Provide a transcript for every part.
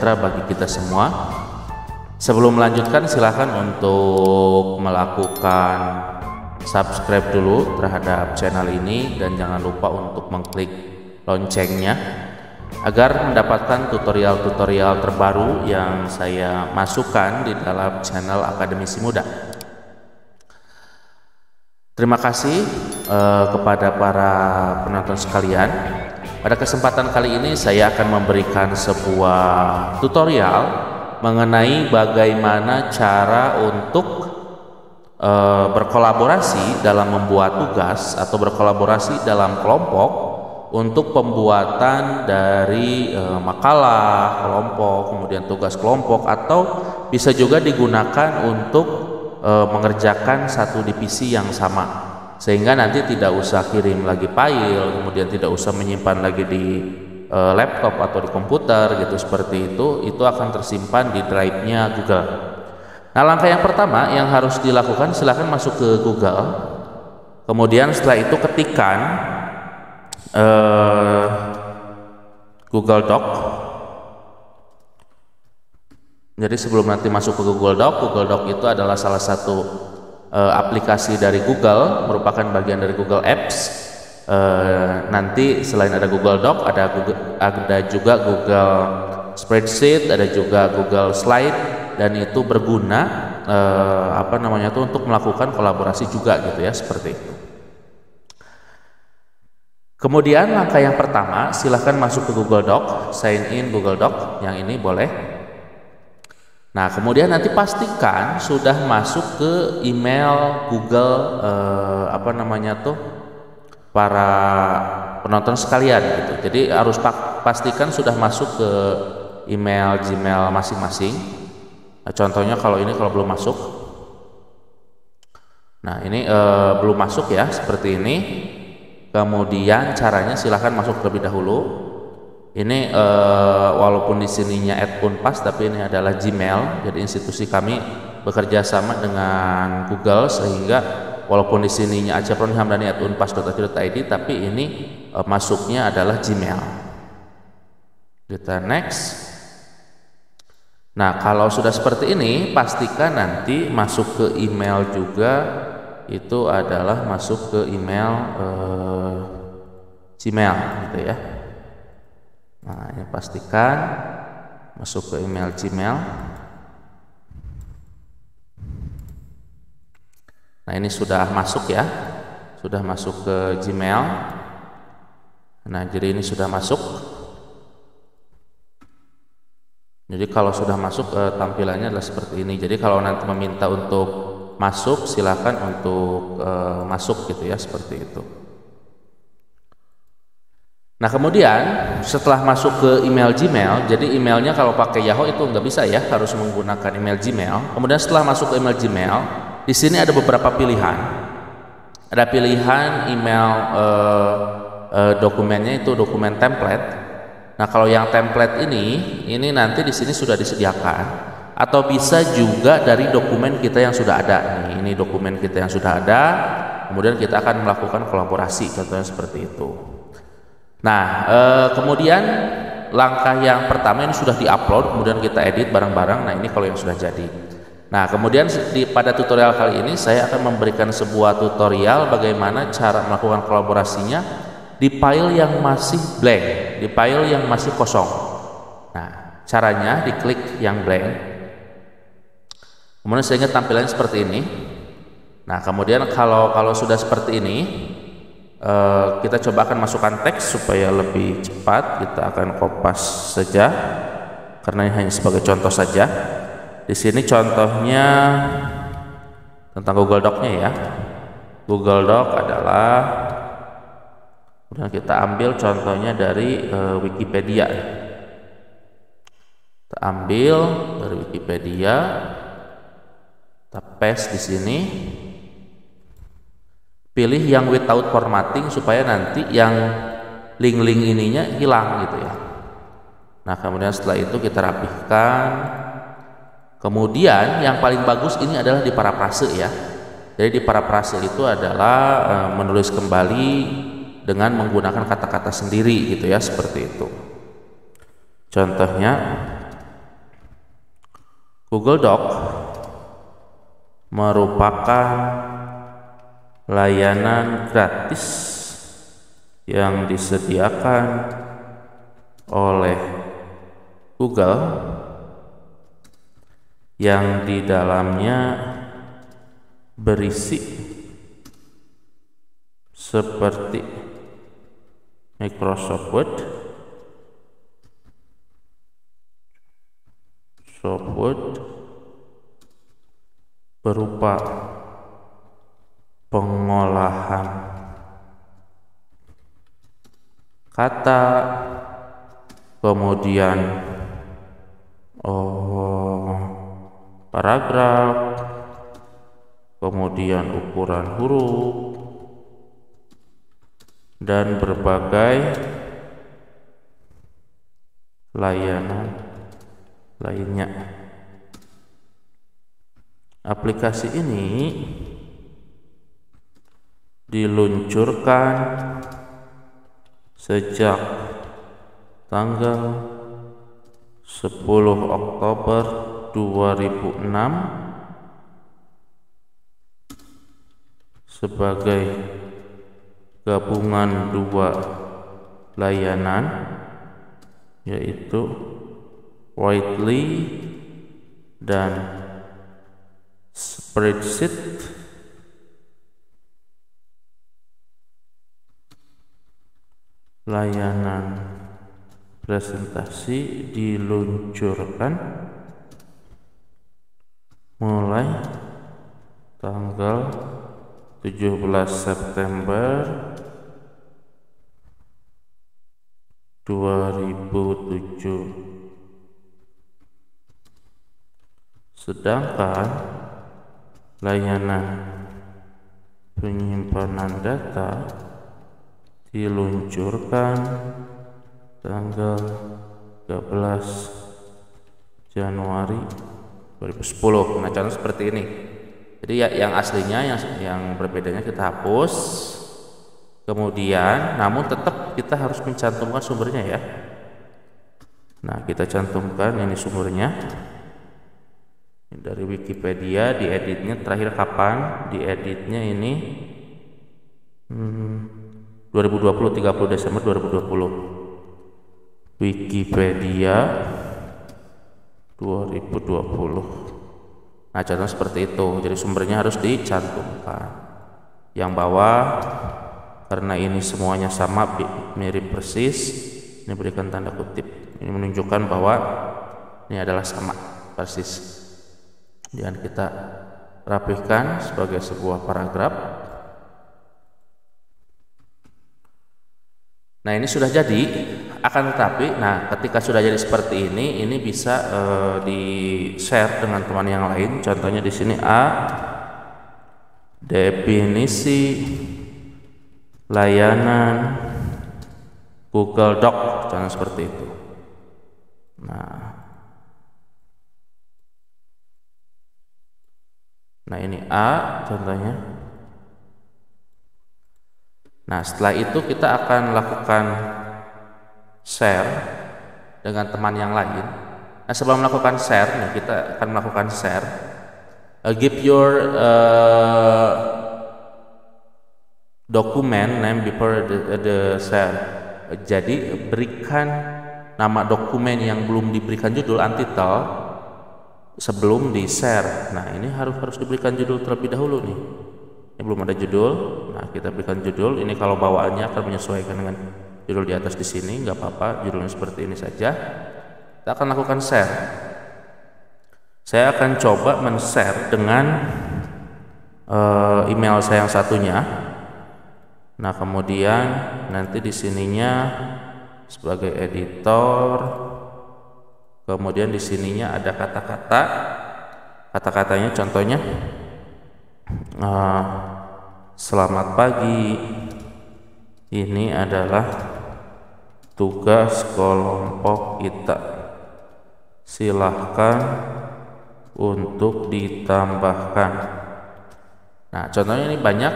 sejahtera bagi kita semua. Sebelum melanjutkan, silahkan untuk melakukan subscribe dulu terhadap channel ini dan jangan lupa untuk mengklik loncengnya agar mendapatkan tutorial-tutorial terbaru yang saya masukkan di dalam channel Akademisi Muda. Terima kasih kepada para penonton sekalian. Pada kesempatan kali ini saya akan memberikan sebuah tutorial mengenai bagaimana cara untuk berkolaborasi dalam membuat tugas atau berkolaborasi dalam kelompok untuk pembuatan dari makalah kelompok, kemudian tugas kelompok, atau bisa juga digunakan untuk mengerjakan satu divisi yang sama, sehingga nanti tidak usah kirim lagi file, kemudian tidak usah menyimpan lagi di laptop atau di komputer gitu, seperti itu akan tersimpan di drive-nya Google. Nah, langkah yang pertama yang harus dilakukan, silahkan masuk ke Google, kemudian setelah itu ketikkan Google Doc. Jadi sebelum nanti masuk ke Google Doc itu adalah salah satu aplikasi dari Google, merupakan bagian dari Google Apps. Nanti selain ada Google Doc, ada juga Google Spreadsheet, ada juga Google Slide, dan itu berguna untuk melakukan kolaborasi juga gitu ya, seperti itu. Kemudian langkah yang pertama, silahkan masuk ke Google Doc, sign in Google Doc, yang ini boleh. Nah, kemudian nanti pastikan sudah masuk ke email Google para penonton sekalian gitu. Jadi harus pastikan sudah masuk ke email Gmail masing-masing. Nah, contohnya kalau belum masuk. Nah, ini belum masuk ya, seperti ini. Kemudian caranya silahkan masuk terlebih dahulu. Ini walaupun di sininya @unpas, tapi ini adalah Gmail. Jadi institusi kami bekerja sama dengan Google, sehingga walaupun di sininya acapronhamdani@unpas.ac.id, tapi ini masuknya adalah Gmail. Kita next. Nah, kalau sudah seperti ini, pastikan nanti masuk ke email juga, itu adalah masuk ke email Gmail gitu ya. Nah, ini pastikan masuk ke email Gmail. Nah, ini sudah masuk ya, sudah masuk ke Gmail. Nah, jadi ini sudah masuk. Jadi kalau sudah masuk, tampilannya adalah seperti ini. Jadi kalau nanti meminta untuk masuk, silakan untuk masuk gitu ya, seperti itu. Nah, kemudian setelah masuk ke email Gmail, jadi emailnya kalau pakai Yahoo itu nggak bisa ya, harus menggunakan email Gmail. Kemudian setelah masuk ke email Gmail, di sini ada beberapa pilihan. Ada pilihan email dokumennya itu dokumen template. Nah, kalau yang template ini nanti di sini sudah disediakan, atau bisa juga dari dokumen kita yang sudah ada. Ini dokumen kita yang sudah ada, kemudian kita akan melakukan kolaborasi, contohnya seperti itu. Nah, kemudian langkah yang pertama ini sudah diupload, kemudian kita edit bareng-bareng. Nah, ini kalau yang sudah jadi. Nah, kemudian pada tutorial kali ini saya akan memberikan sebuah tutorial bagaimana cara melakukan kolaborasinya di file yang masih blank, di file yang masih kosong. Nah, caranya diklik yang blank, kemudian sehingga tampilannya seperti ini. Nah, kemudian kalau sudah seperti ini, kita coba akan masukkan teks supaya lebih cepat. Kita akan kopas saja, karena ini hanya sebagai contoh saja. Di sini contohnya tentang Google Doc-nya ya. Google Doc adalah, kemudian kita ambil contohnya dari Wikipedia. Kita ambil dari Wikipedia, kita paste di sini. Pilih yang without formatting supaya nanti yang link-link ininya hilang gitu ya. Nah, kemudian setelah itu kita rapihkan. Kemudian yang paling bagus ini adalah di parafrase ya. Jadi di parafrase itu adalah menulis kembali dengan menggunakan kata-kata sendiri gitu ya, seperti itu. Contohnya Google Doc merupakan layanan gratis yang disediakan oleh Google yang di dalamnya berisi seperti Microsoft Word, berupa pengolahan kata, kemudian paragraf, kemudian ukuran huruf, dan berbagai layanan lainnya. Aplikasi ini diluncurkan sejak tanggal 10 Oktober 2006 sebagai gabungan dua layanan, yaitu Weebly dan Spreadsheet. Layanan presentasi diluncurkan mulai tanggal 17 September 2007. Sedangkan layanan penyimpanan data diluncurkan tanggal 13 Januari 2010. Nah, contoh seperti ini. Jadi ya, yang aslinya yang berbedanya kita hapus. Kemudian namun tetap kita harus mencantumkan sumbernya ya. Nah, kita cantumkan ini sumbernya. Ini dari Wikipedia, dieditnya terakhir kapan? Dieditnya ini 2020, 30 Desember 2020. Wikipedia 2020. Nah, contoh seperti itu. Jadi sumbernya harus dicantumkan. Yang bawah, karena ini semuanya sama, mirip persis, ini berikan tanda kutip. Ini menunjukkan bahwa ini adalah sama persis. Dan kita rapihkan sebagai sebuah paragraf. Nah, ini sudah jadi. Akan tetapi, nah ketika sudah jadi seperti ini bisa di-share dengan teman yang lain. Contohnya di sini definisi layanan Google Doc, contoh seperti itu. Nah ini A contohnya. Nah, setelah itu kita akan lakukan share dengan teman yang lain. Nah, sebelum melakukan share, nih kita akan melakukan share. Give your document name before the share. Jadi berikan nama dokumen yang belum diberikan judul untitled sebelum di share. Nah, ini harus diberikan judul terlebih dahulu nih. Ini belum ada judul. Nah, kita berikan judul. Ini kalau bawaannya akan menyesuaikan dengan judul di atas di sini, nggak apa-apa, judulnya seperti ini saja. Kita akan lakukan share. Saya akan coba men-share dengan email saya yang satunya. Nah, kemudian nanti di sininya sebagai editor, kemudian di sininya ada kata-kata. Kata-katanya contohnya selamat pagi. Ini adalah tugas kelompok kita. Silahkan untuk ditambahkan. Nah, contohnya ini banyak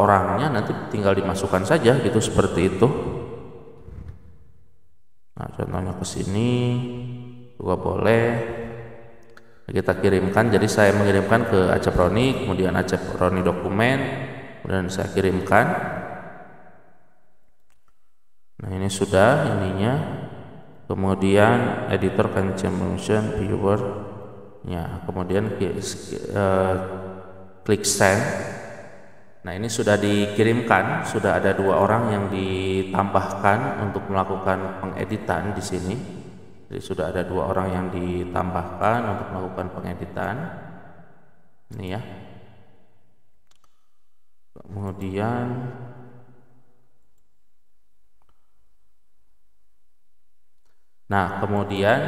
orangnya, nanti tinggal dimasukkan saja gitu seperti itu. Nah, contohnya ke sini juga boleh. kita kirimkan. Jadi saya mengirimkan ke Acep Roni, kemudian Acep Roni dokumen, kemudian saya kirimkan. Nah ini sudah ininya, kemudian editor consumption viewer ya, kemudian klik send. Nah ini sudah dikirimkan, sudah ada 2 orang yang ditambahkan untuk melakukan pengeditan di sini. Jadi sudah ada 2 orang yang ditambahkan untuk melakukan pengeditan. Ini ya. Kemudian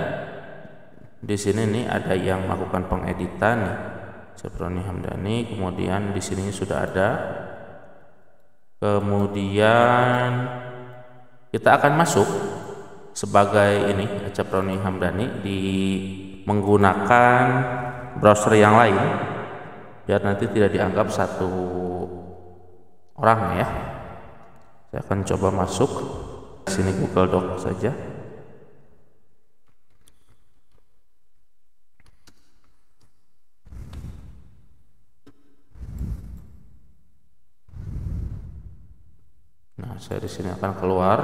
di sini nih ada yang melakukan pengeditan nih, Roni Hamdani. Kemudian di sini sudah ada. Kemudian kita akan masuk sebagai ini Acep Roni Hamdani di menggunakan browser yang lain biar nanti tidak dianggap satu orang ya. Saya akan coba masuk di sini Google Doc saja. Nah, saya di sini akan keluar.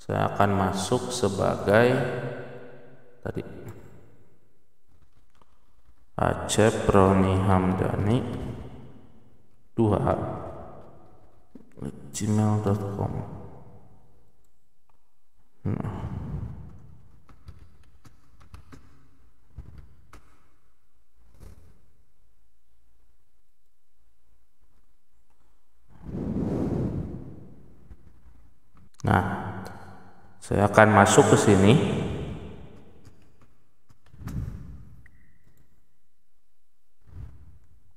Saya akan masuk sebagai tadi Acep Roni Hamdani 2@gmail.com. Nah, saya akan masuk ke sini.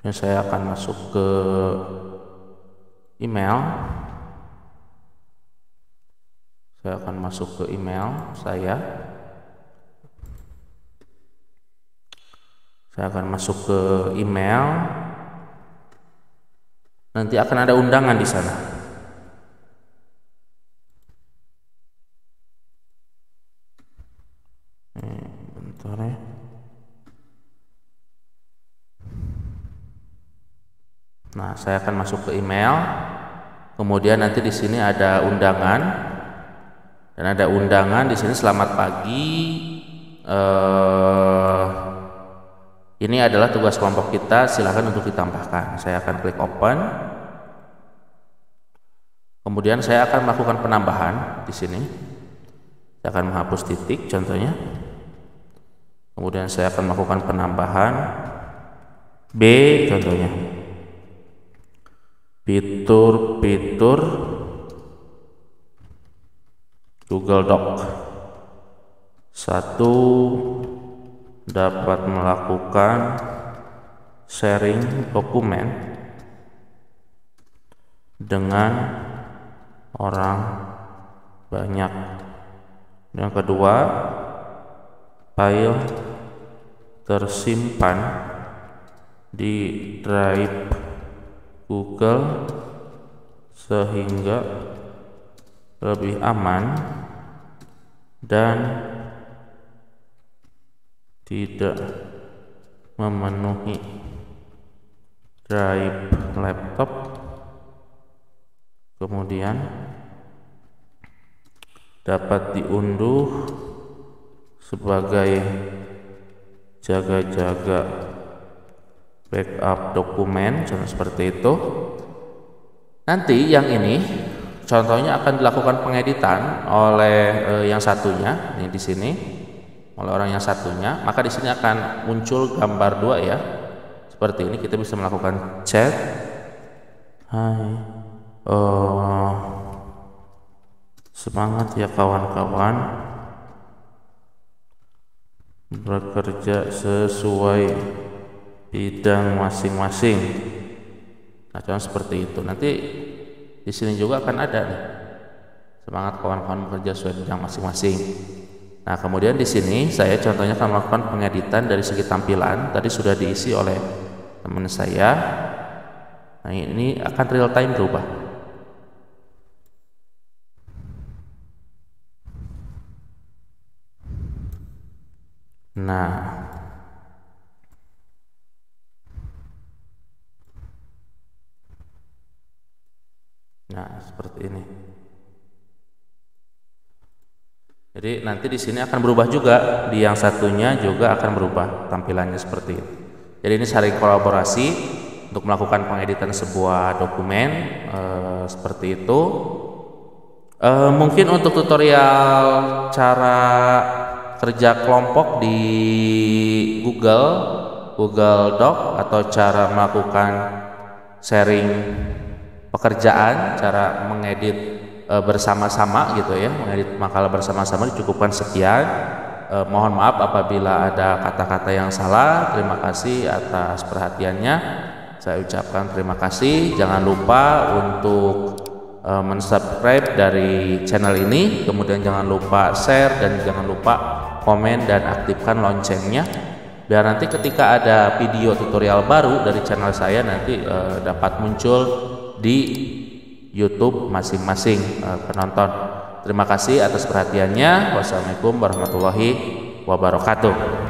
Dan saya akan masuk ke email. Saya akan masuk ke email saya. Saya akan masuk ke email. Nanti akan ada undangan di sana. Bentar ya. Nah, saya akan masuk ke email. Kemudian nanti di sini ada undangan. Dan ada undangan di sini, selamat pagi. Ini adalah tugas kelompok kita, silakan untuk ditambahkan. Saya akan klik open. Kemudian saya akan melakukan penambahan di sini. Saya akan menghapus titik contohnya. Kemudian saya akan melakukan penambahan B contohnya. Fitur Google Doc. 1. Dapat melakukan sharing dokumen dengan orang banyak. Yang kedua, file tersimpan di drive Google sehingga lebih aman dan tidak memenuhi drive laptop. Kemudian dapat diunduh sebagai jaga-jaga backup dokumen, contoh seperti itu. Nanti yang ini contohnya akan dilakukan pengeditan oleh yang satunya, ini di sini oleh orang yang satunya, maka di sini akan muncul gambar 2 ya. Seperti ini kita bisa melakukan chat. Hai. Semangat ya kawan-kawan. Bekerja sesuai bidang masing-masing. Nah, contoh seperti itu. Nanti di sini juga akan ada nih. Semangat kawan-kawan bekerja sesuai bidang masing-masing. Nah, kemudian di sini saya contohnya akan melakukan pengeditan dari segi tampilan. Tadi sudah diisi oleh teman saya. Nah, ini akan real time berubah. Nah, Nah, seperti ini. Jadi nanti di sini akan berubah juga, di yang satunya juga akan berubah tampilannya seperti itu. Jadi ini sharing kolaborasi untuk melakukan pengeditan sebuah dokumen seperti itu. Mungkin untuk tutorial cara kerja kelompok di Google Doc atau cara melakukan sharing pekerjaan, cara mengedit bersama-sama gitu ya, mengedit makalah bersama-sama dicukupkan sekian. Mohon maaf apabila ada kata-kata yang salah. Terima kasih atas perhatiannya. Saya ucapkan terima kasih. Jangan lupa untuk mensubscribe dari channel ini, kemudian jangan lupa share dan jangan lupa komen dan aktifkan loncengnya biar nanti ketika ada video tutorial baru dari channel saya nanti dapat muncul di YouTube masing-masing penonton. Terima kasih atas perhatiannya. Wassalamualaikum warahmatullahi wabarakatuh.